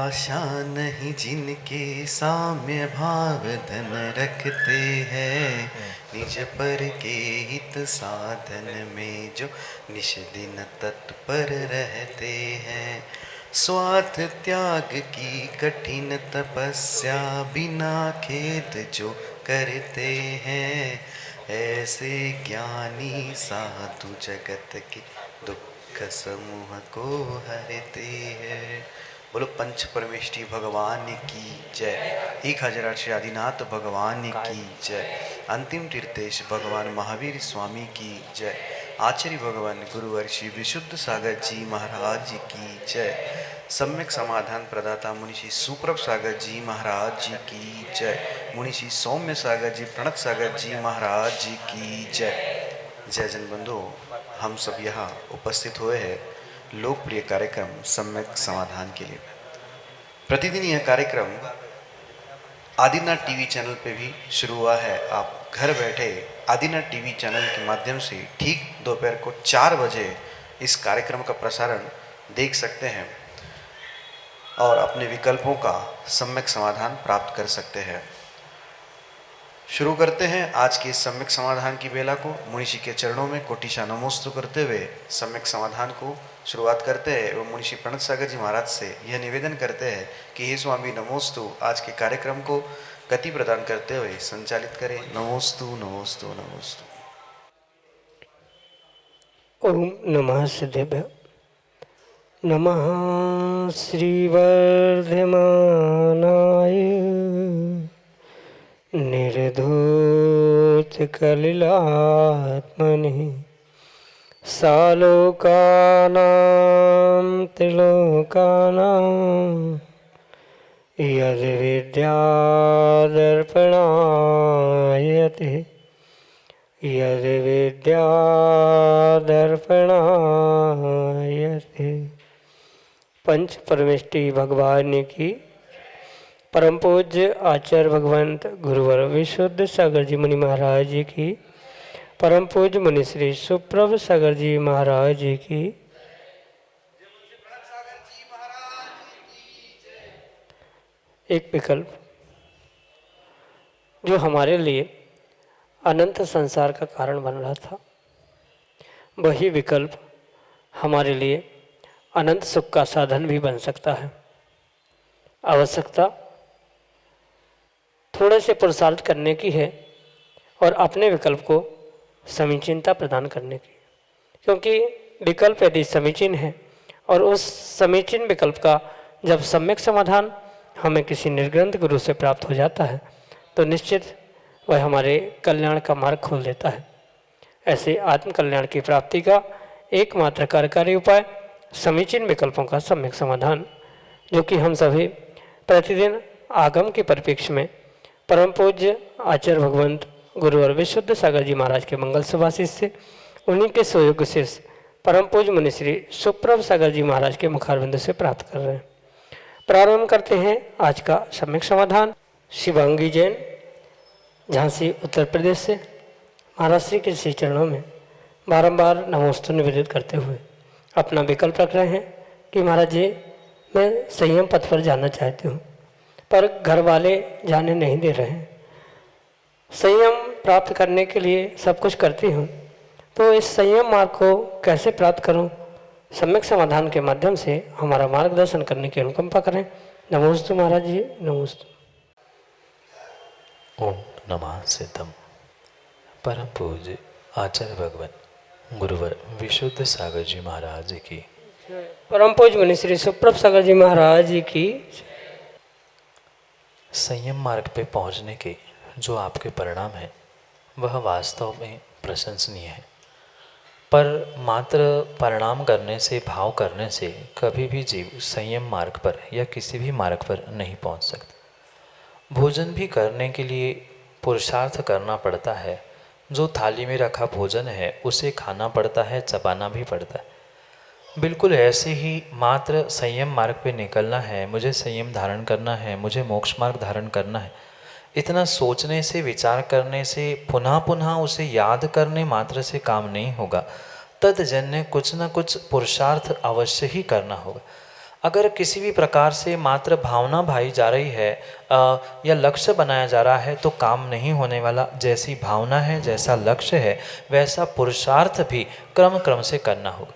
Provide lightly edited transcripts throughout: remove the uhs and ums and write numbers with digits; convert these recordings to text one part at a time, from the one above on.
आशा नहीं जिनके साम्य भाव धन रखते हैं, निज पर के हित साधन में जो निश दिन तत्पर रहते हैं। स्वार्थ त्याग की कठिन तपस्या बिना खेद जो करते हैं, ऐसे ज्ञानी साधु जगत के दुख समूह को हरते हैं। बोलो पंच परमेष्ठी भगवान की जय। 1008 श्री आदिनाथ भगवान की जय। अंतिम तीर्थेश भगवान महावीर स्वामी की जय। आचार्य भगवान गुरुवर श्री विशुद्ध सागर जी महाराज की जय। सम्यक समाधान प्रदाता मुनिषि सुप्रभ सागर जी महाराज जी की जय। मुनिषि सौम्य सागर जी प्रणत सागर जी महाराज जी की जय। जय जन बंधु, हम सब यहाँ उपस्थित हुए हैं लोकप्रिय कार्यक्रम सम्यक समाधान के लिए। प्रतिदिन यह कार्यक्रम आदिनाथ टीवी चैनल पे भी शुरू हुआ है। आप घर बैठे आदिनाथ टीवी चैनल के माध्यम से ठीक दोपहर को 4 बजे इस कार्यक्रम का प्रसारण देख सकते हैं और अपने विकल्पों का सम्यक समाधान प्राप्त कर सकते हैं। शुरू करते हैं आज के सम्यक समाधान की बेला को। मुनिषि के चरणों में कोटिशा नमोस्तु करते हुए सम्यक समाधान को शुरुआत करते हैं एवं मुनिषि प्रणत सागर जी महाराज से यह निवेदन करते हैं कि हे स्वामी नमोस्तु, आज के कार्यक्रम को गति प्रदान करते हुए संचालित करें। नमोस्तु नमोस्तु नमोस्तु। ओम नमः सिद्धेभ्य। नमः श्रीवर्धमानाय निर्धूत कलिलात्मने सालोकानां त्रिलोकानां यद्विद्यादर्पणायते यद्विद्यादर्पणायते। पंच परमेष्ठी भगवान की परम पूज्य आचार्य भगवंत गुरुवर विशुद्ध सागर जी मुनि महाराज जी की, परम पूज्य मुनि श्री सुप्रभ सागर जी महाराज जी की। एक विकल्प जो हमारे लिए अनंत संसार का कारण बन रहा था, वही विकल्प हमारे लिए अनंत सुख का साधन भी बन सकता है। आवश्यकता थोड़े से पुरुषार्थ करने की है और अपने विकल्प को समीचीनता प्रदान करने की, क्योंकि विकल्प यदि समीचीन है और उस समीचीन विकल्प का जब सम्यक समाधान हमें किसी निर्ग्रंथ गुरु से प्राप्त हो जाता है तो निश्चित वह हमारे कल्याण का मार्ग खोल देता है। ऐसे आत्म कल्याण की प्राप्ति का एकमात्र कार्यकारी उपाय समीचीन विकल्पों का सम्यक समाधान, जो कि हम सभी प्रतिदिन आगम के परिप्रेक्ष्य में परम पूज्य आचार्य भगवंत गुरुवर विशुद्ध सागर जी महाराज के मंगल सुभाषिष से, उन्हीं के सहयोग से परम पूज्य मुनि श्री सुप्रभ सागर जी महाराज के मुखारबिंद से प्राप्त कर रहे हैं। प्रारंभ करते हैं आज का सम्यक समाधान। शिवांगी जैन, झांसी उत्तर प्रदेश से, महाराज श्री के श्री चरणों में बारंबार नमोस्तु निवेदित करते हुए अपना विकल्प रख रहे हैं कि महाराज जी मैं संयम पथ पर जाना चाहती हूँ, पर घर वाले जाने नहीं दे रहे हैं। संयम प्राप्त करने के लिए सब कुछ करती हूँ, तो इस संयम मार्ग को कैसे प्राप्त करूँ? सम्यक समाधान के माध्यम से हमारा मार्गदर्शन करने की अनुकंपा करें। नमोस्तु महाराज जी, नमोस्तु। ओम नमः सिद्धम। परम पूज्य आचार्य भगवान गुरुवर विशुद्ध सागर जी महाराज जी की, परम पूज्य मुनि श्री सुप्रभ सागर जी महाराज जी की। संयम मार्ग पे पहुंचने के जो आपके परिणाम हैं वह वास्तव में प्रशंसनीय है, पर मात्र परिणाम करने से, भाव करने से कभी भी जीव संयम मार्ग पर या किसी भी मार्ग पर नहीं पहुंच सकता। भोजन भी करने के लिए पुरुषार्थ करना पड़ता है। जो थाली में रखा भोजन है उसे खाना पड़ता है, चबाना भी पड़ता है। बिल्कुल ऐसे ही मात्र संयम मार्ग पे निकलना है, मुझे संयम धारण करना है, मुझे मोक्ष मार्ग धारण करना है, इतना सोचने से, विचार करने से, पुनः पुनः उसे याद करने मात्र से काम नहीं होगा। तदजन्य कुछ न कुछ पुरुषार्थ अवश्य ही करना होगा। अगर किसी भी प्रकार से मात्र भावना भाई जा रही है या लक्ष्य बनाया जा रहा है तो काम नहीं होने वाला। जैसी भावना है, जैसा लक्ष्य है, वैसा पुरुषार्थ भी क्रम क्रम से करना होगा।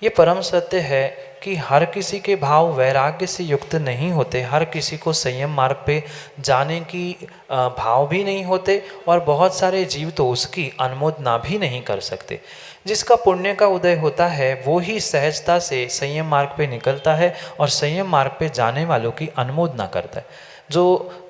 ये परम सत्य है कि हर किसी के भाव वैराग्य से युक्त नहीं होते, हर किसी को संयम मार्ग पे जाने की भाव भी नहीं होते, और बहुत सारे जीव तो उसकी अनुमोदना भी नहीं कर सकते। जिसका पुण्य का उदय होता है वो ही सहजता से संयम मार्ग पे निकलता है और संयम मार्ग पे जाने वालों की अनुमोदना करता है। जो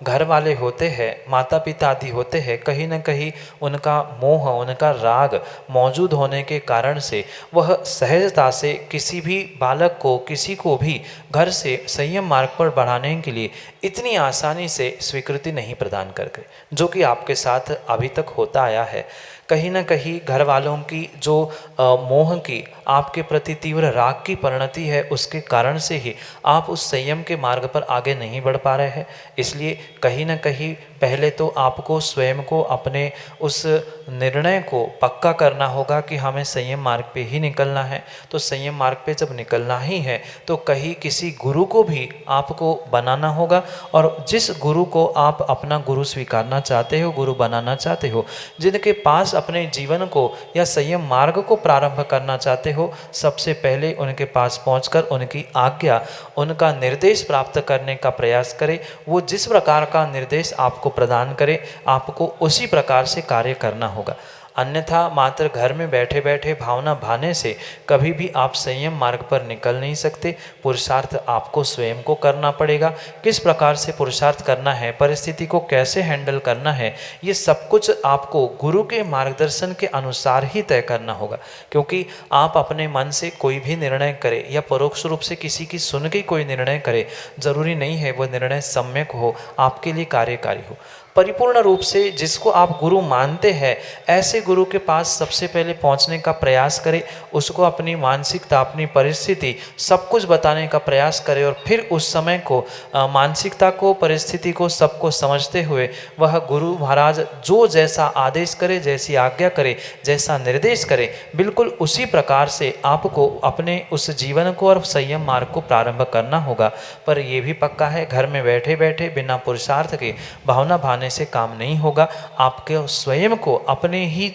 घर वाले होते हैं, माता पिता आदि होते हैं, कहीं न कहीं उनका मोह, उनका राग मौजूद होने के कारण से वह सहजता से किसी भी बालक को, किसी को भी घर से संयम मार्ग पर बढ़ाने के लिए इतनी आसानी से स्वीकृति नहीं प्रदान करते, जो कि आपके साथ अभी तक होता आया है। कहीं न कहीं घर वालों की जो मोह की, आपके प्रति तीव्र राग की परिणति है, उसके कारण से ही आप उस संयम के मार्ग पर आगे नहीं बढ़ पा रहे हैं। इसलिए कहीं न कहीं पहले तो आपको स्वयं को, अपने उस निर्णय को पक्का करना होगा कि हमें संयम मार्ग पे ही निकलना है। तो संयम मार्ग पे जब निकलना ही है तो कहीं किसी गुरु को भी आपको बनाना होगा, और जिस गुरु को आप अपना गुरु स्वीकारना चाहते हो, गुरु बनाना चाहते हो, जिनके पास अपने जीवन को या संयम मार्ग को प्रारंभ करना चाहते हो, सबसे पहले उनके पास पहुंचकर उनकी आज्ञा, उनका निर्देश प्राप्त करने का प्रयास करें। वो जिस प्रकार का निर्देश आपको प्रदान करे, आपको उसी प्रकार से कार्य करना होगा। अन्यथा मात्र घर में बैठे बैठे भावना भाने से कभी भी आप संयम मार्ग पर निकल नहीं सकते। पुरुषार्थ आपको स्वयं को करना पड़ेगा। किस प्रकार से पुरुषार्थ करना है, परिस्थिति को कैसे हैंडल करना है, ये सब कुछ आपको गुरु के मार्गदर्शन के अनुसार ही तय करना होगा। क्योंकि आप अपने मन से कोई भी निर्णय करें या परोक्ष रूप से किसी की सुन के कोई निर्णय करें, जरूरी नहीं है वह निर्णय सम्यक हो, आपके लिए कार्यकारी हो। परिपूर्ण रूप से जिसको आप गुरु मानते हैं, ऐसे गुरु के पास सबसे पहले पहुंचने का प्रयास करें। उसको अपनी मानसिकता, अपनी परिस्थिति सब कुछ बताने का प्रयास करें, और फिर उस समय को, मानसिकता को, परिस्थिति को, सबको समझते हुए वह गुरु महाराज जो जैसा आदेश करे, जैसी आज्ञा करे, जैसा निर्देश करे, बिल्कुल उसी प्रकार से आपको अपने उस जीवन को और संयम मार्ग को प्रारंभ करना होगा। पर यह भी पक्का है, घर में बैठे बैठे बिना पुरुषार्थ के भावना भाने से काम नहीं होगा। आपके स्वयं को अपने ही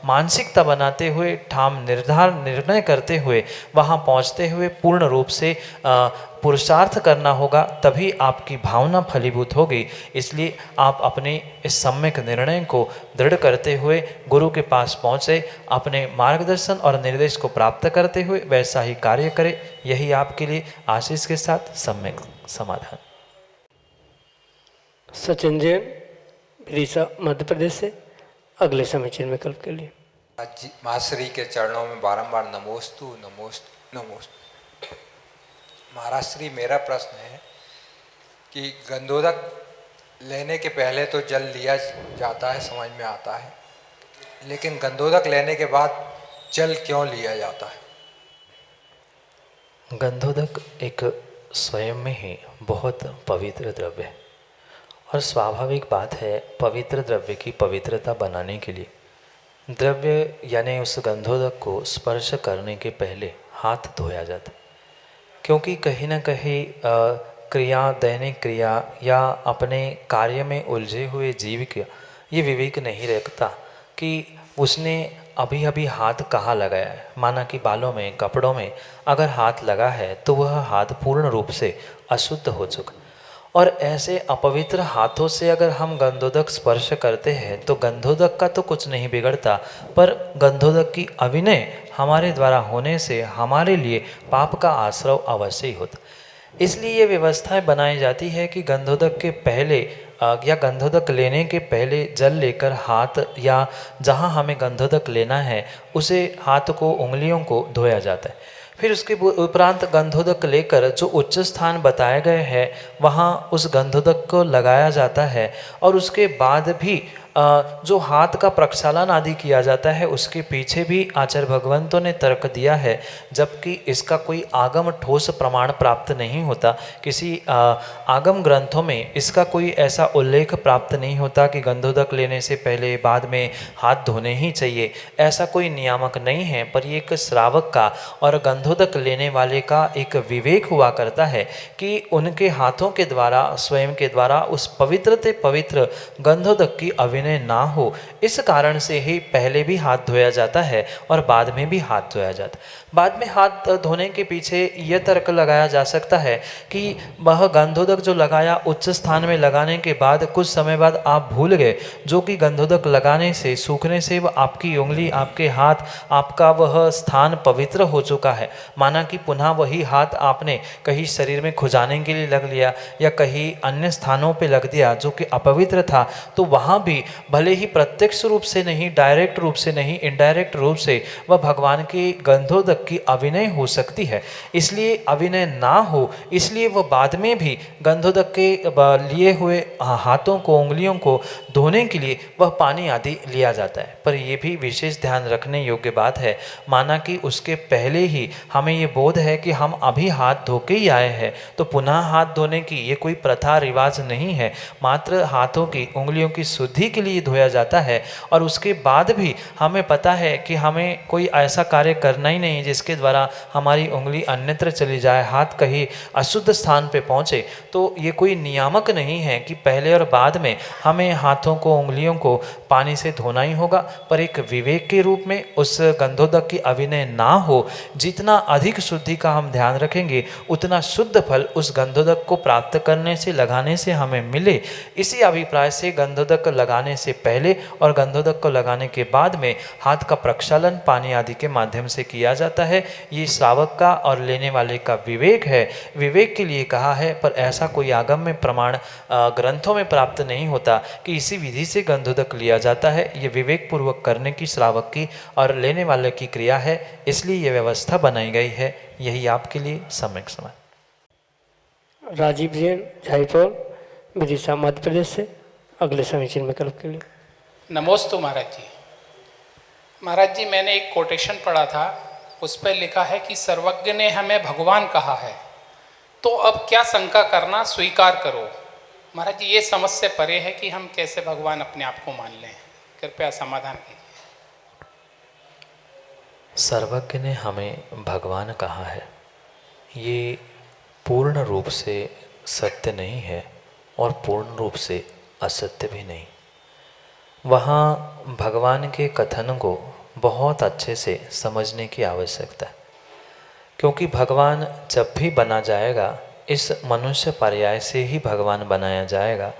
मानसिकता बनाते हुए, ठाम निर्णय करते हुए, वहां पहुंचते हुए पूर्ण रूप से पुरुषार्थ करना होगा, तभी आपकी भावना फलीभूत होगी। इसलिए आप अपने इस सम्यक निर्णय को दृढ़ करते हुए गुरु के पास पहुँचे, अपने मार्गदर्शन और निर्देश को प्राप्त करते हुए वैसा ही कार्य करें। यही आपके लिए आशीष के साथ सम्यक समाधान। सचिन जैन, विदिशा, मध्य प्रदेश से अगले समीचीन विकल्प के लिए। माश्री के चरणों में बारंबार नमोस्तु नमोस्तु नमोस्तु। महाराज श्री, मेरा प्रश्न है कि गंधोदक लेने के पहले तो जल लिया जाता है, समझ में आता है, लेकिन गंधोदक लेने के बाद जल क्यों लिया जाता है? गंधोदक एक स्वयं में ही बहुत पवित्र द्रव्य है, और स्वाभाविक बात है, पवित्र द्रव्य की पवित्रता बनाने के लिए द्रव्य यानी उस गंधोदक को स्पर्श करने के पहले हाथ धोया जाता है। क्योंकि कहीं ना कहीं क्रिया, दैनिक क्रिया या अपने कार्य में उलझे हुए जीव का ये विवेक नहीं रखता कि उसने अभी अभी हाथ कहाँ लगाया है। माना कि बालों में, कपड़ों में अगर हाथ लगा है तो वह हाथ पूर्ण रूप से अशुद्ध हो चुका, और ऐसे अपवित्र हाथों से अगर हम गंधोदक स्पर्श करते हैं तो गंधोदक का तो कुछ नहीं बिगड़ता, पर गंधोदक की अविनय हमारे द्वारा होने से हमारे लिए पाप का आश्रय अवश्य ही होता। इसलिए ये व्यवस्थाएं बनाई जाती है कि गंधोदक के पहले या गंधोदक लेने के पहले जल लेकर हाथ, या जहाँ हमें गंधोदक लेना है उसे हाथ को, उंगलियों को धोया जाता है। फिर उसके उपरांत गंधोदक लेकर जो उच्च स्थान बताए गए हैं वहाँ उस गंधोदक को लगाया जाता है, और उसके बाद भी जो हाथ का प्रक्षालन आदि किया जाता है उसके पीछे भी आचार्य भगवंतों ने तर्क दिया है, जबकि इसका कोई आगम ठोस प्रमाण प्राप्त नहीं होता। किसी आगम ग्रंथों में इसका कोई ऐसा उल्लेख प्राप्त नहीं होता कि गंधोदक लेने से पहले बाद में हाथ धोने ही चाहिए, ऐसा कोई नियामक नहीं है। पर ये एक श्रावक का और गंधोदक लेने वाले का एक विवेक हुआ करता है कि उनके हाथों के द्वारा, स्वयं के द्वारा उस पवित्र से पवित्र गंधोदक की अभिनय ना हो, इस कारण से ही पहले भी हाथ धोया जाता है और बाद में भी हाथ धोया जाता है। बाद में हाथ धोने के पीछे यह तर्क लगाया जा सकता है कि वह गंधोदक जो लगाया उच्च स्थान में लगाने के बाद कुछ समय बाद आप भूल गए, जो कि गंधोदक लगाने से, सूखने से वह आपकी उंगली, आपके हाथ, आपका वह स्थान पवित्र हो चुका है। माना कि पुनः वही हाथ आपने कहीं शरीर में खुजाने के लिए लग लिया या कहीं अन्य स्थानों पे लग दिया जो कि अपवित्र था, तो वहाँ भी भले ही प्रत्यक्ष रूप से नहीं, डायरेक्ट रूप से नहीं, इनडायरेक्ट रूप से वह भगवान के गंधोदक की अभिनय हो सकती है। इसलिए अभिनय ना हो, इसलिए वह बाद में भी गंधोदक के लिए हुए हाथों को, उंगलियों को धोने के लिए वह पानी आदि लिया जाता है। पर यह भी विशेष ध्यान रखने योग्य बात है, माना कि उसके पहले ही हमें ये बोध है कि हम अभी हाथ धो के ही आए हैं, तो पुनः हाथ धोने की ये कोई प्रथा रिवाज नहीं है। मात्र हाथों की, उंगलियों की शुद्धि के लिए धोया जाता है। और उसके बाद भी हमें पता है कि हमें कोई ऐसा कार्य करना ही नहीं जिसके द्वारा हमारी उंगली अन्यत्र चली जाए, हाथ कहीं अशुद्ध स्थान पे पहुँचे। तो ये कोई नियामक नहीं है कि पहले और बाद में हमें हाथों को, उंगलियों को पानी से धोना ही होगा। पर एक विवेक के रूप में उस गंधोदक की अभिनय ना हो, जितना अधिक शुद्धि का हम ध्यान रखेंगे उतना शुद्ध फल उस गंधोदक को प्राप्त करने से, लगाने से हमें मिले। इसी अभिप्राय से गंधोदक लगाने से पहले और गंधोदक को लगाने के बाद में हाथ का प्रक्षालन पानी आदि के माध्यम से किया जाता है। ये श्रावक का और लेने वाले का विवेक है, विवेक के लिए कहा है। पर ऐसा कोई आगम में प्रमाण ग्रंथों में प्राप्त नहीं होता कि इसी विधि से गंधोदक लिया जाता है। ये विवेक पूर्वक करने की श्रावक की और लेने वाले की क्रिया है, इसलिए ये व्यवस्था बनाई गई है। यही आपके लिए सम्यक समझ। राजीव जैन, झाईपुर, विदिशा, मध्य प्रदेश से अगले समीचीन विकल्प के लिए। नमोस्तु महाराज जी। महाराज जी, मैंने एक कोटेशन पढ़ा था, उस पर लिखा है कि सर्वज्ञ ने हमें भगवान कहा है, तो अब क्या शंका करना, स्वीकार करो। महाराज जी, ये समझ से परे है कि हम कैसे भगवान अपने आप को मान लें, कृपया समाधान कीजिए। सर्वज्ञ ने हमें भगवान कहा है, ये पूर्ण रूप से सत्य नहीं है और पूर्ण रूप से असत्य भी नहीं। वहाँ भगवान के कथन को बहुत अच्छे से समझने की आवश्यकता है, क्योंकि भगवान जब भी बना जाएगा इस मनुष्य पर्याय से ही भगवान बनाया जाएगा,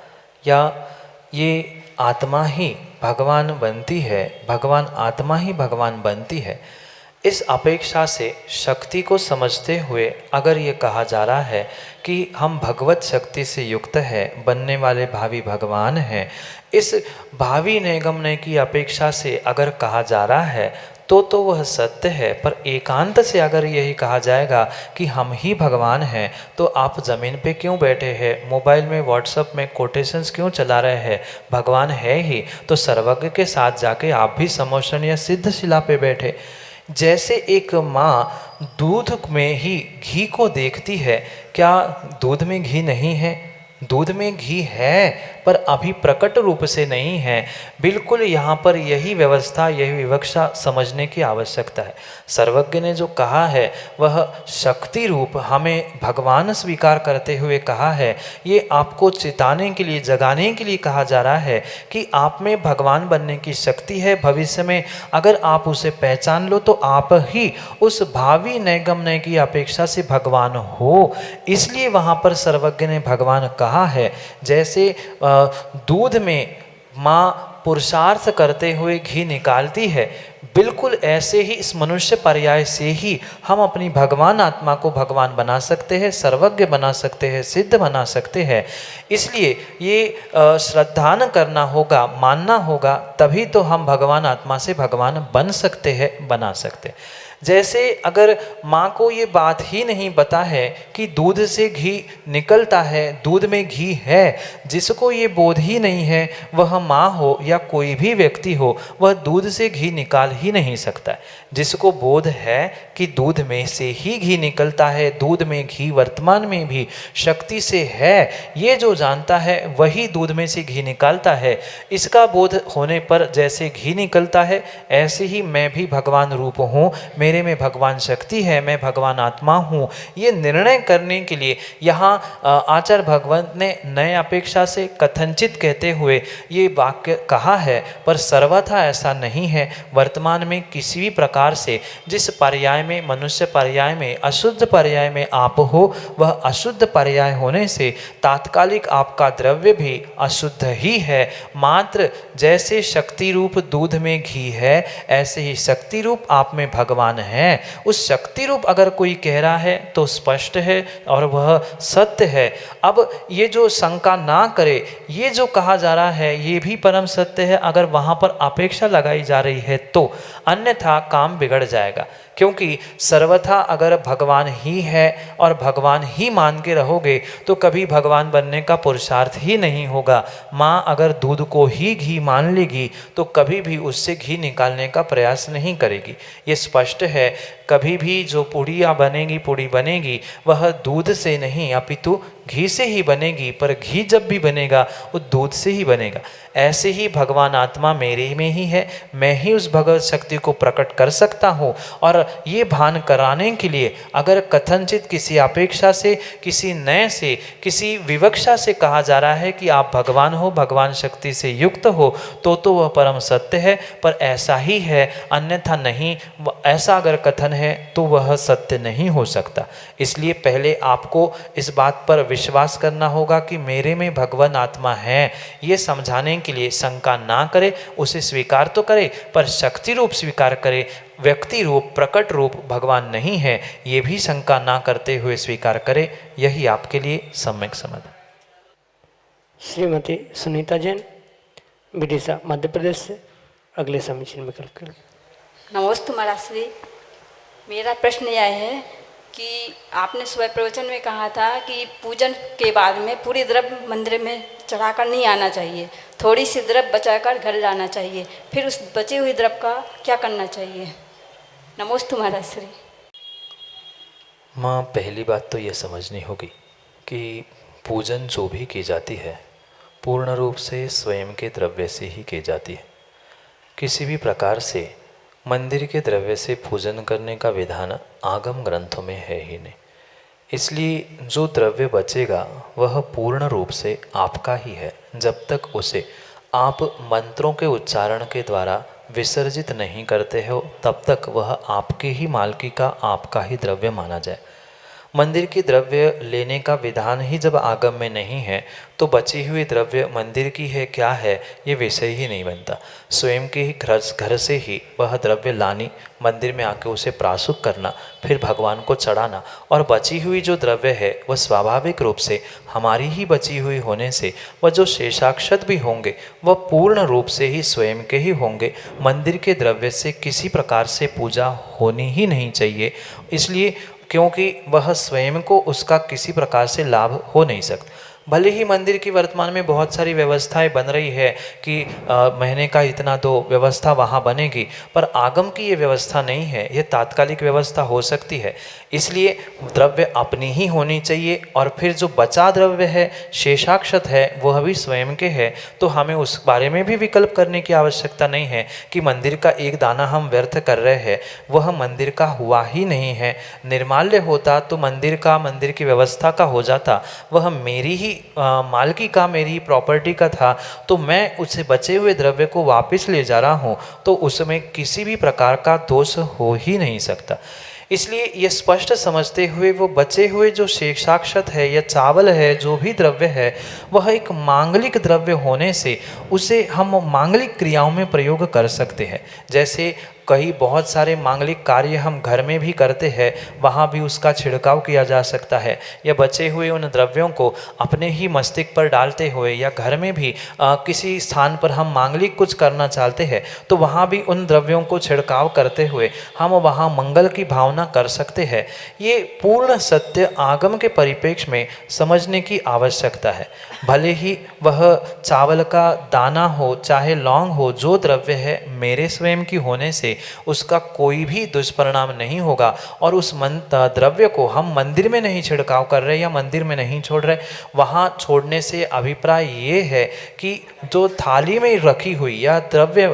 या ये आत्मा ही भगवान बनती है, भगवान आत्मा ही भगवान बनती है। इस अपेक्षा से शक्ति को समझते हुए अगर ये कहा जा रहा है कि हम भगवत शक्ति से युक्त है, बनने वाले भावी भगवान हैं, इस भावी नैगम्य की अपेक्षा से अगर कहा जा रहा है तो वह सत्य है। पर एकांत से अगर यही कहा जाएगा कि हम ही भगवान हैं, तो आप ज़मीन पे क्यों बैठे हैं, मोबाइल में, व्हाट्सएप में कोटेशंस क्यों चला रहे हैं? भगवान है ही तो सर्वज्ञ के साथ जाके आप भी समोषण या सिद्ध शिला पे बैठे। जैसे एक माँ दूध में ही घी को देखती है, क्या दूध में घी नहीं है? दूध में घी है, पर अभी प्रकट रूप से नहीं है। बिल्कुल यहाँ पर यही व्यवस्था, यही विवक्षा समझने की आवश्यकता है। सर्वज्ञ ने जो कहा है वह शक्ति रूप हमें भगवान स्वीकार करते हुए कहा है। ये आपको चिताने के लिए, जगाने के लिए कहा जा रहा है कि आप में भगवान बनने की शक्ति है। भविष्य में अगर आप उसे पहचान लो तो आप ही उस भावी नैगम्य की अपेक्षा से भगवान हो। इसलिए वहाँ पर सर्वज्ञ ने भगवान कहा है। जैसे दूध में माँ पुरुषार्थ करते हुए घी निकालती है, बिल्कुल ऐसे ही इस मनुष्य पर्याय से ही हम अपनी भगवान आत्मा को भगवान बना सकते हैं, सर्वज्ञ बना सकते हैं, सिद्ध बना सकते हैं। इसलिए ये श्रद्धान करना होगा, मानना होगा, तभी तो हम भगवान आत्मा से भगवान बन सकते हैं, बना सकते हैं। जैसे अगर माँ को ये बात ही नहीं पता है कि दूध से घी निकलता है, दूध में घी है, जिसको ये बोध ही नहीं है, वह माँ हो या कोई भी व्यक्ति हो वह दूध से घी निकाल ही नहीं सकता है। जिसको बोध है कि दूध में से ही घी निकलता है, दूध में घी वर्तमान में भी शक्ति से है, ये जो जानता है वही दूध में से घी निकालता है। इसका बोध होने पर जैसे घी निकलता है ऐसे ही मैं भी भगवान रूप हूँ, मेरे में भगवान शक्ति है, मैं भगवान आत्मा हूँ। ये निर्णय करने के लिए यहाँ आचार्य भगवंत ने नए अपेक्षा से कथनचित कहते हुए ये वाक्य कहा है, पर सर्वथा ऐसा नहीं है। वर्तमान में किसी भी प्रकार से जिस पर्याय में, मनुष्य पर्याय में, अशुद्ध पर्याय में आप हो, वह अशुद्ध पर्याय होने से तात्कालिक आपका द्रव्य भी अशुद्ध ही है। मात्र जैसे शक्ति रूप दूध में घी है ऐसे ही शक्ति रूप आप में भगवान है। उस शक्ति रूप अगर कोई कह रहा है तो स्पष्ट है और वह सत्य है। अब ये जो शंका ना करे, ये जो कहा जा रहा है ये भी परम सत्य है। अगर वहाँ पर अपेक्षा लगाई जा रही है तो अन्यथा काम बिगड़ जाएगा, क्योंकि सर्वथा अगर भगवान ही है और भगवान ही मान के रहोगे तो कभी भगवान बनने का पुरुषार्थ ही नहीं होगा। माँ अगर दूध को ही घी मान लेगी तो कभी भी उससे घी निकालने का प्रयास नहीं करेगी। ये स्पष्ट है। कभी भी जो पूड़ी बनेगी वह दूध से नहीं अपितु घी से ही बनेगी, पर घी जब भी बनेगा वो दूध से ही बनेगा। ऐसे ही भगवान आत्मा मेरे में ही है, मैं ही उस भगवत शक्ति को प्रकट कर सकता हूँ। और ये भान कराने के लिए अगर कथनचित किसी अपेक्षा से, किसी नए से, किसी विवक्षा से कहा जा रहा है कि आप भगवान हो, भगवान शक्ति से युक्त हो, तो वह परम सत्य है। पर ऐसा ही है, अन्यथा नहीं। ऐसा अगर कथन है तो वह सत्य नहीं हो सकता। इसलिए पहले आपको इस बात पर विश्वास करना होगा कि मेरे में भगवान आत्मा है। ये समझाने के लिए शंका ना करे, उसे स्वीकार तो करे पर शक्ति रूप स्वीकार करे, व्यक्ति रूप, प्रकट रूप भगवान नहीं है ये भी शंका ना करते हुए स्वीकार करे। यही आपके लिए सम्यक समाधान। श्रीमती सुनीता जैन, विदिशा मध्य प्रदेश से अगले समीचीन विकल्प के लिए। नमस्ते महाराज श्री, मेरा प्रश्न यह है कि आपने सुबह प्रवचन में कहा था कि पूजन के बाद में पूरी द्रव्य मंदिर में चढ़ाकर नहीं आना चाहिए, थोड़ी सी द्रव्य बचाकर घर लाना चाहिए, फिर उस बची हुई द्रव्य का क्या करना चाहिए? नमोस्तु महाराज श्री। माँ, पहली बात तो ये समझनी होगी कि पूजन जो भी की जाती है पूर्ण रूप से स्वयं के द्रव्य से ही की जाती है। किसी भी प्रकार से मंदिर के द्रव्य से पूजन करने का विधान आगम ग्रंथों में है ही नहीं। इसलिए जो द्रव्य बचेगा वह पूर्ण रूप से आपका ही है। जब तक उसे आप मंत्रों के उच्चारण के द्वारा विसर्जित नहीं करते हो तब तक वह आपके ही मालकी का, आपका ही द्रव्य माना जाए। मंदिर की द्रव्य लेने का विधान ही जब आगम में नहीं है तो बची हुई द्रव्य मंदिर की है क्या है ये विषय ही नहीं बनता। स्वयं के ही घर से ही वह द्रव्य लानी, मंदिर में आके उसे प्रासुक करना, फिर भगवान को चढ़ाना, और बची हुई जो द्रव्य है वह स्वाभाविक रूप से हमारी ही बची हुई होने से वह जो शेषाक्षत भी होंगे वह पूर्ण रूप से ही स्वयं के ही होंगे। मंदिर के द्रव्य से किसी प्रकार से पूजा होनी ही नहीं चाहिए, इसलिए क्योंकि वह स्वयं को उसका किसी प्रकार से लाभ हो नहीं सकता। भले ही मंदिर की वर्तमान में बहुत सारी व्यवस्थाएं बन रही है कि महीने का इतना दो, व्यवस्था वहाँ बनेगी, पर आगम की ये व्यवस्था नहीं है, ये तात्कालिक व्यवस्था हो सकती है। इसलिए द्रव्य अपनी ही होनी चाहिए, और फिर जो बचा द्रव्य है, शेषाक्षत है, वह भी स्वयं के है, तो हमें उस बारे में भी विकल्प करने की आवश्यकता नहीं है कि मंदिर का एक दाना हम व्यर्थ कर रहे हैं, वह मंदिर का हुआ ही नहीं है। निर्माल्य होता तो मंदिर की व्यवस्था का हो जाता, वह मेरी ही मालकी का, मेरी प्रॉपर्टी का था, तो मैं उससे बचे हुए द्रव्य को वापस ले जा रहा हूँ तो उसमें किसी भी प्रकार का दोष हो ही नहीं सकता। इसलिए ये स्पष्ट समझते हुए वो बचे हुए जो शेषाक्षत है या चावल है, जो भी द्रव्य है, वह एक मांगलिक द्रव्य होने से उसे हम मांगलिक क्रियाओं में प्रयोग कर सकते हैं। जैसे कई बहुत सारे मांगलिक कार्य हम घर में भी करते हैं, वहाँ भी उसका छिड़काव किया जा सकता है। या बचे हुए उन द्रव्यों को अपने ही मस्तिष्क पर डालते हुए, या घर में भी किसी स्थान पर हम मांगलिक कुछ करना चाहते हैं तो वहाँ भी उन द्रव्यों को छिड़काव करते हुए हम वहाँ मंगल की भावना कर सकते हैं। ये पूर्ण सत्य आगम के परिप्रेक्ष्य में समझने की आवश्यकता है। भले ही वह चावल का दाना हो चाहे लौंग हो, जो द्रव्य है मेरे स्वयं की होने से उसका कोई भी दुष्परिणाम नहीं होगा। और उस द्रव्य को हम मंदिर में नहीं छिड़काव कर रहे या मंदिर में नहीं छोड़ रहे। वहाँ छोड़ने से अभिप्राय ये है कि जो थाली में रखी हुई या द्रव्य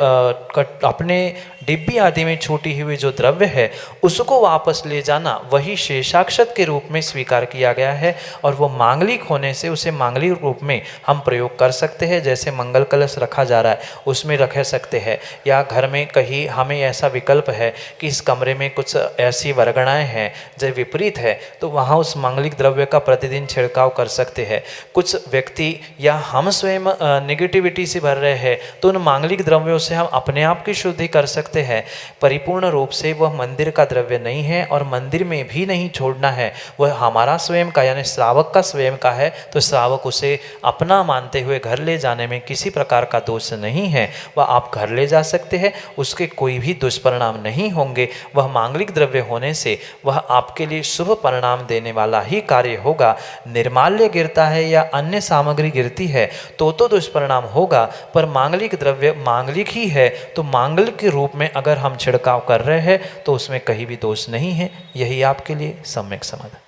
अपने डिब्बी आदि में छूटी हुई जो द्रव्य है उसको वापस ले जाना, वही शेषाक्षत के रूप में स्वीकार किया गया है। और वो मांगलिक होने से उसे मांगलिक रूप में हम प्रयोग कर सकते हैं। जैसे मंगल कलश रखा जा रहा है उसमें रख सकते हैं, या घर में कहीं हमें ऐसा विकल्प है कि इस कमरे में कुछ ऐसी वर्गणाएँ हैं जो विपरीत है तो वहाँ उस मांगलिक द्रव्य का प्रतिदिन छिड़काव कर सकते हैं। कुछ व्यक्ति या हम स्वयं नेगेटिविटी से भर रहे हैं तो उन मांगलिक द्रव्यों से हम अपने आप की शुद्धि कर सकते हैं। परिपूर्ण रूप से वह मंदिर का द्रव्य नहीं है और मंदिर में भी नहीं छोड़ना है, वह हमारा स्वयं का यानी श्रावक का स्वयं का है। तो श्रावक उसे अपना मानते हुए घर ले जाने में किसी प्रकार का दोष नहीं है, वह आप घर ले जा सकते हैं, उसके कोई भी दुष्परिणाम नहीं होंगे। वह मांगलिक द्रव्य होने से वह आपके लिए शुभ परिणाम देने वाला ही कार्य होगा। निर्माल्य गिरता है या अन्य सामग्री गिरती है तो दुष्परिणाम होगा, पर मांगलिक द्रव्य मांगलिक ही है तो मांगलिक के रूप में अगर हम छिड़काव कर रहे हैं तो उसमें कहीं भी दोष नहीं है। यही आपके लिए सम्यक समाधान।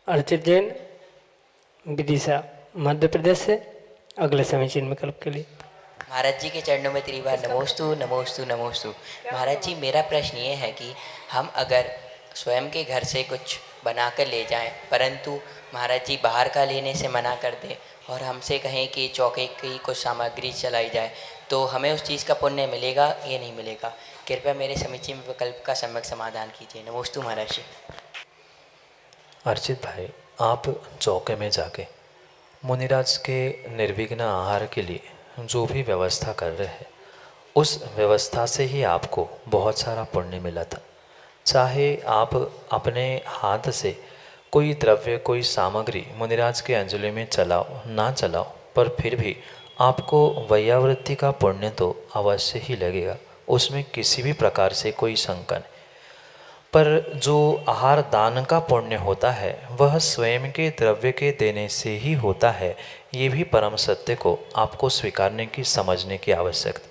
अर्चित जैन विदिशा मध्य प्रदेश से अगले समीचीन विकल्प के लिए। महाराज जी के चरणों में त्रिबार नमोस्तु नमोस्तु नमोस्तु। महाराज जी, मेरा प्रश्न ये है कि हम अगर स्वयं के घर से कुछ बनाकर ले जाएं, परंतु महाराज जी बाहर का लेने से मना कर दें और हमसे कहें कि चौके की कुछ सामग्री चलाई जाए, तो हमें उस चीज़ का पुण्य मिलेगा या नहीं मिलेगा? कृपया मेरे समीचीन विकल्प का सम्यक समाधान कीजिए। नमोस्तु महाराज जी। अर्चित भाई, आप चौके में जाके मुनिराज के निर्विघ्न आहार के लिए जो भी व्यवस्था कर रहे हैं उस व्यवस्था से ही आपको बहुत सारा पुण्य मिला था। चाहे आप अपने हाथ से कोई द्रव्य कोई सामग्री मुनिराज के अंजलि में चलाओ ना चलाओ, पर फिर भी आपको वैयावृत्ति का पुण्य तो अवश्य ही लगेगा, उसमें किसी भी प्रकार से कोई शंका नहीं। पर जो आहार दान का पुण्य होता है वह स्वयं के द्रव्य के देने से ही होता है। ये भी परम सत्य को आपको स्वीकारने की समझने की आवश्यकता।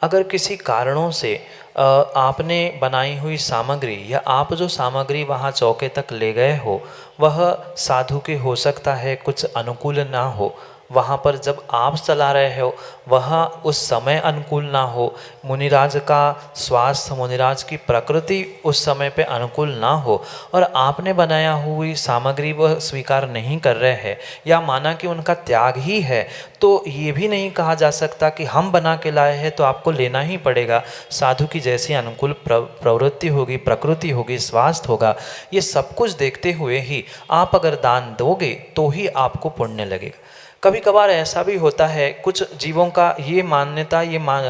अगर किसी कारणों से आपने बनाई हुई सामग्री या आप जो सामग्री वहाँ चौके तक ले गए हो वह साधु के हो सकता है कुछ अनुकूल ना हो, वहाँ पर जब आप चला रहे हो वहाँ उस समय अनुकूल ना हो, मुनिराज का स्वास्थ्य मुनिराज की प्रकृति उस समय पे अनुकूल ना हो और आपने बनाया हुई सामग्री वह स्वीकार नहीं कर रहे हैं या माना कि उनका त्याग ही है, तो ये भी नहीं कहा जा सकता कि हम बना के लाए हैं तो आपको लेना ही पड़ेगा। साधु की जैसी अनुकूल प्रवृत्ति होगी, प्रकृति होगी, स्वास्थ्य होगा, ये सब कुछ देखते हुए ही आप अगर दान दोगे तो ही आपको पुण्य लगेगा। कभी कभार ऐसा भी होता है, कुछ जीवों का ये मान्यता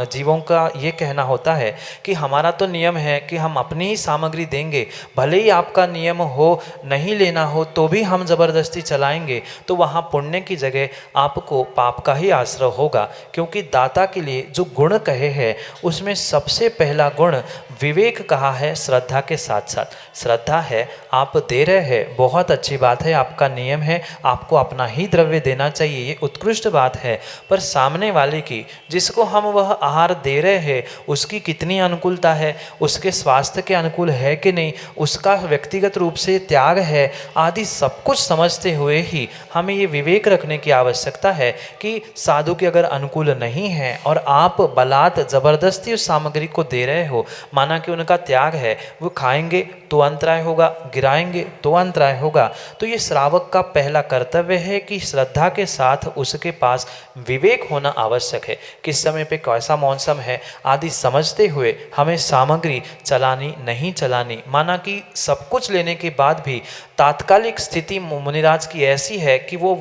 जीवों का ये कहना होता है कि हमारा तो नियम है कि हम अपनी ही सामग्री देंगे, भले ही आपका नियम हो नहीं लेना हो तो भी हम ज़बरदस्ती चलाएंगे, तो वहाँ पुण्य की जगह आपको पाप का ही आश्रय होगा। क्योंकि दाता के लिए जो गुण कहे हैं उसमें सबसे पहला गुण विवेक कहा है, श्रद्धा के साथ साथ। श्रद्धा है, आप दे रहे हैं बहुत अच्छी बात है, आपका नियम है आपको अपना ही द्रव्य देना चाहिए, ये उत्कृष्ट बात है, पर सामने वाले की जिसको हम वह आहार दे रहे हैं उसकी कितनी अनुकूलता है, उसके स्वास्थ्य के अनुकूल है कि नहीं, उसका व्यक्तिगत रूप से त्याग है आदि सब कुछ समझते हुए ही हमें ये विवेक रखने की आवश्यकता है कि साधु के अगर अनुकूल नहीं है और आप बलात् जबरदस्ती उस सामग्री को दे रहे हो, माना कि उनका त्याग है, वो खाएंगे तो अंतराय होगा, गिराएंगे तो अंतराय होगा। तो ये श्रावक का पहला कर्तव्य है कि श्रद्धा के साथ उसके पास विवेक होना आवश्यक है। किस समय पे कैसा मौसम है आदि समझते हुए हमें सामग्री चलानी नहीं चलानी। माना कि सब कुछ लेने के बाद भी तात्कालिक स्थिति मुनिराज की ऐसी है कि वो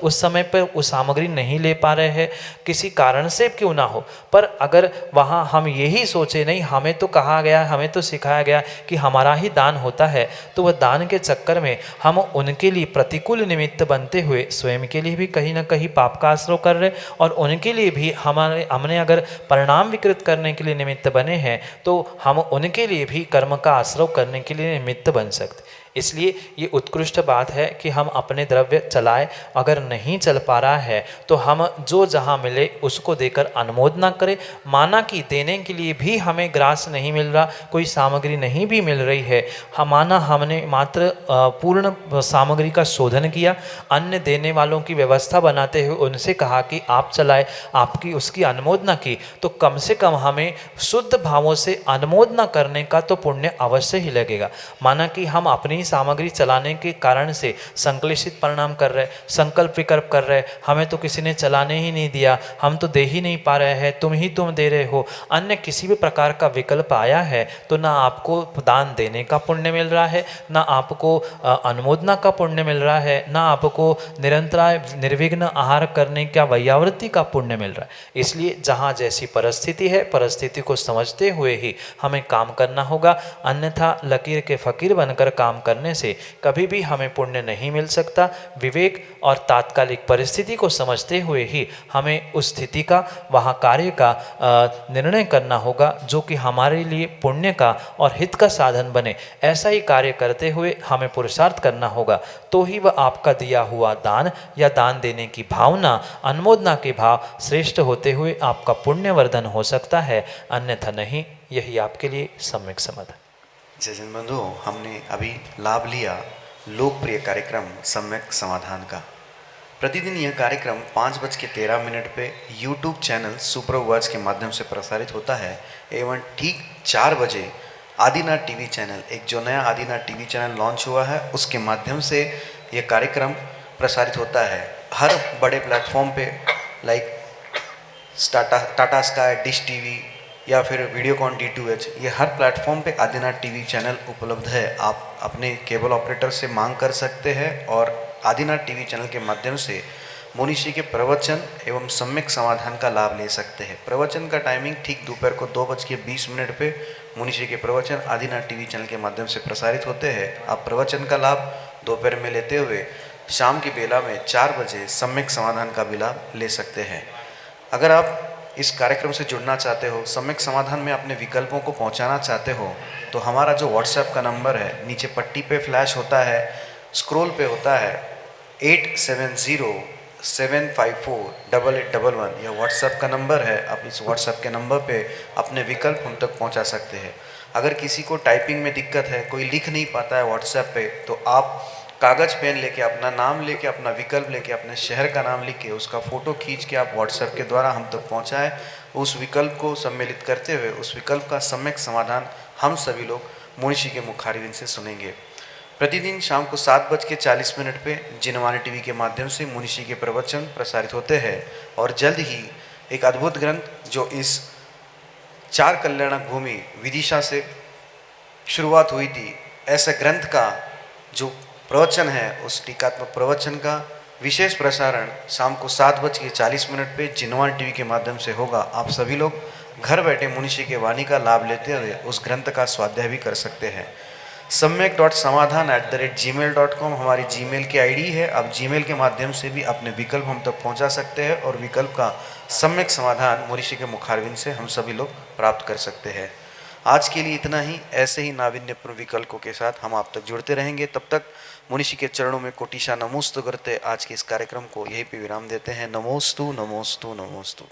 उस समय पर उस सामग्री नहीं ले पा रहे हैं, किसी कारण से क्यों ना हो, पर अगर वहाँ हम यही सोचे नहीं हमें तो कहा गया, हमें तो सिखाया गया कि हमारा ही दान होता है, तो वह दान के चक्कर में हम उनके लिए प्रतिकूल निमित्त बनते हुए स्वयं के लिए भी कहीं ना कहीं पाप का आश्रय कर रहे, और उनके लिए भी हमने अगर परिणाम विकृत करने के लिए निमित्त बने हैं तो हम उनके लिए भी कर्म का आश्रय करने के लिए निमित्त बन सकते। इसलिए ये उत्कृष्ट बात है कि हम अपने द्रव्य चलाएं। अगर नहीं चल पा रहा है तो हम जो जहाँ मिले उसको देकर अनुमोदना करें। माना कि देने के लिए भी हमें ग्रास नहीं मिल रहा, कोई सामग्री नहीं भी मिल रही है, माना हमने मात्र पूर्ण सामग्री का शोधन किया, अन्य देने वालों की व्यवस्था बनाते हुए उनसे कहा कि आप चलाए, आपकी उसकी अनुमोदना की, तो कम से कम हमें शुद्ध भावों से अनुमोदना करने का तो पुण्य अवश्य ही लगेगा। माना कि हम अपनी सामग्री चलाने के कारण से संक्लेशित परिणाम कर रहे, संकल्प विकल्प कर रहे, हमें तो किसी ने चलाने ही नहीं दिया, हम तो दे ही नहीं पा रहे हैं, तुम दे रहे हो, अन्य किसी भी प्रकार का विकल्प आया है तो ना आपको दान देने का पुण्य मिल रहा है, ना आपको अनुमोदना का पुण्य मिल रहा है, ना आपको निरंतर निर्विघ्न आहार करने का वैयावृत्ति का पुण्य मिल रहा है। इसलिए जहाँ जैसी परिस्थिति है, परिस्थिति को समझते हुए ही हमें काम करना होगा, अन्यथा लकीर के फकीर बनकर काम करने से कभी भी हमें पुण्य नहीं मिल सकता। विवेक और तात्कालिक परिस्थिति को समझते हुए ही हमें उस स्थिति का, वहाँ कार्य का निर्णय करना होगा जो कि हमारे लिए पुण्य का और हित का साधन बने। ऐसा ही कार्य करते हुए हमें पुरुषार्थ करना होगा, तो ही वह आपका दिया हुआ दान या दान देने की भावना, अनुमोदना के भाव श्रेष्ठ होते हुए आपका पुण्यवर्धन हो सकता है, अन्यथा नहीं। यही आपके लिए सम्यक समाधान। जय जन बंधु, हमने अभी लाभ लिया लोकप्रिय कार्यक्रम सम्यक समाधान का। प्रतिदिन यह कार्यक्रम 5:13 पे YouTube चैनल सुप्रवाच के माध्यम से प्रसारित होता है एवं ठीक 4 बजे आदिनाथ टीवी चैनल, एक जो नया आदिनाथ टीवी चैनल लॉन्च हुआ है उसके माध्यम से यह कार्यक्रम प्रसारित होता है। हर बड़े प्लेटफॉर्म पे like Tata sky, dish TV या फिर वीडियोकॉन D2H, ये हर प्लेटफॉर्म पे आदिनाथ टीवी चैनल उपलब्ध है। आप अपने केबल ऑपरेटर से मांग कर सकते हैं और आदिनाथ टीवी चैनल के माध्यम से मुनिश्री के प्रवचन एवं सम्यक समाधान का लाभ ले सकते हैं। प्रवचन का टाइमिंग ठीक दोपहर को 2:20 पे मुनिश्री के प्रवचन आदिनाथ टीवी चैनल के माध्यम से प्रसारित होते हैं। आप प्रवचन का लाभ दोपहर में लेते हुए शाम की बेला में 4 बजे सम्यक समाधान का भी लाभ ले सकते हैं। अगर आप इस कार्यक्रम से जुड़ना चाहते हो, सम्यक समाधान में अपने विकल्पों को पहुंचाना चाहते हो, तो हमारा जो व्हाट्सएप का नंबर है नीचे पट्टी पे फ्लैश होता है, स्क्रॉल पे होता है 8707548811, यह व्हाट्सएप का नंबर है। आप इस व्हाट्सएप के नंबर पे अपने विकल्प हम तक पहुंचा सकते हैं। अगर किसी को टाइपिंग में दिक्कत है, कोई लिख नहीं पाता है व्हाट्सएप पे, तो आप कागज़ पेन लेके, अपना नाम लेके, अपना विकल्प लेके, अपने शहर का नाम लिख के उसका फ़ोटो खींच के आप व्हाट्सएप के द्वारा हम तक पहुंचाएं। उस विकल्प को सम्मिलित करते हुए उस विकल्प का सम्यक समाधान हम सभी लोग मुनिश्री के मुखारविंद से सुनेंगे। प्रतिदिन शाम को 7:40 पे जिनवाणी टीवी के माध्यम से मुनिश्री के प्रवचन प्रसारित होते हैं और जल्द ही एक अद्भुत ग्रंथ जो इस 4 कल्याणक भूमि विदिशा से शुरुआत हुई थी, ऐसे ग्रंथ का जो प्रवचन है, उस टीकात्मक प्रवचन का विशेष प्रसारण शाम को 7:40 पे जिनवाणी टीवी के माध्यम से होगा। आप सभी लोग घर बैठे मुनिश्री के वाणी का लाभ लेते हुए उस ग्रंथ का स्वाध्याय भी कर सकते हैं। सम्यक.समाधान@gmail.com हमारी जीमेल की आईडी है। आप जीमेल के माध्यम से भी अपने विकल्प हम तक पहुंचा सकते हैं और विकल्प का सम्यक समाधान मुनिश्री के मुखारविंद से हम सभी लोग प्राप्त कर सकते हैं। आज के लिए इतना ही। ऐसे ही नाविन्यपूर्ण विकल्पों के साथ हम आप तक जुड़ते रहेंगे। तब तक मुनिश्री के चरणों में कोटिशा नमोस्तु करते आज के इस कार्यक्रम को यहीं पे विराम देते हैं। नमोस्तु नमोस्तु नमोस्तु।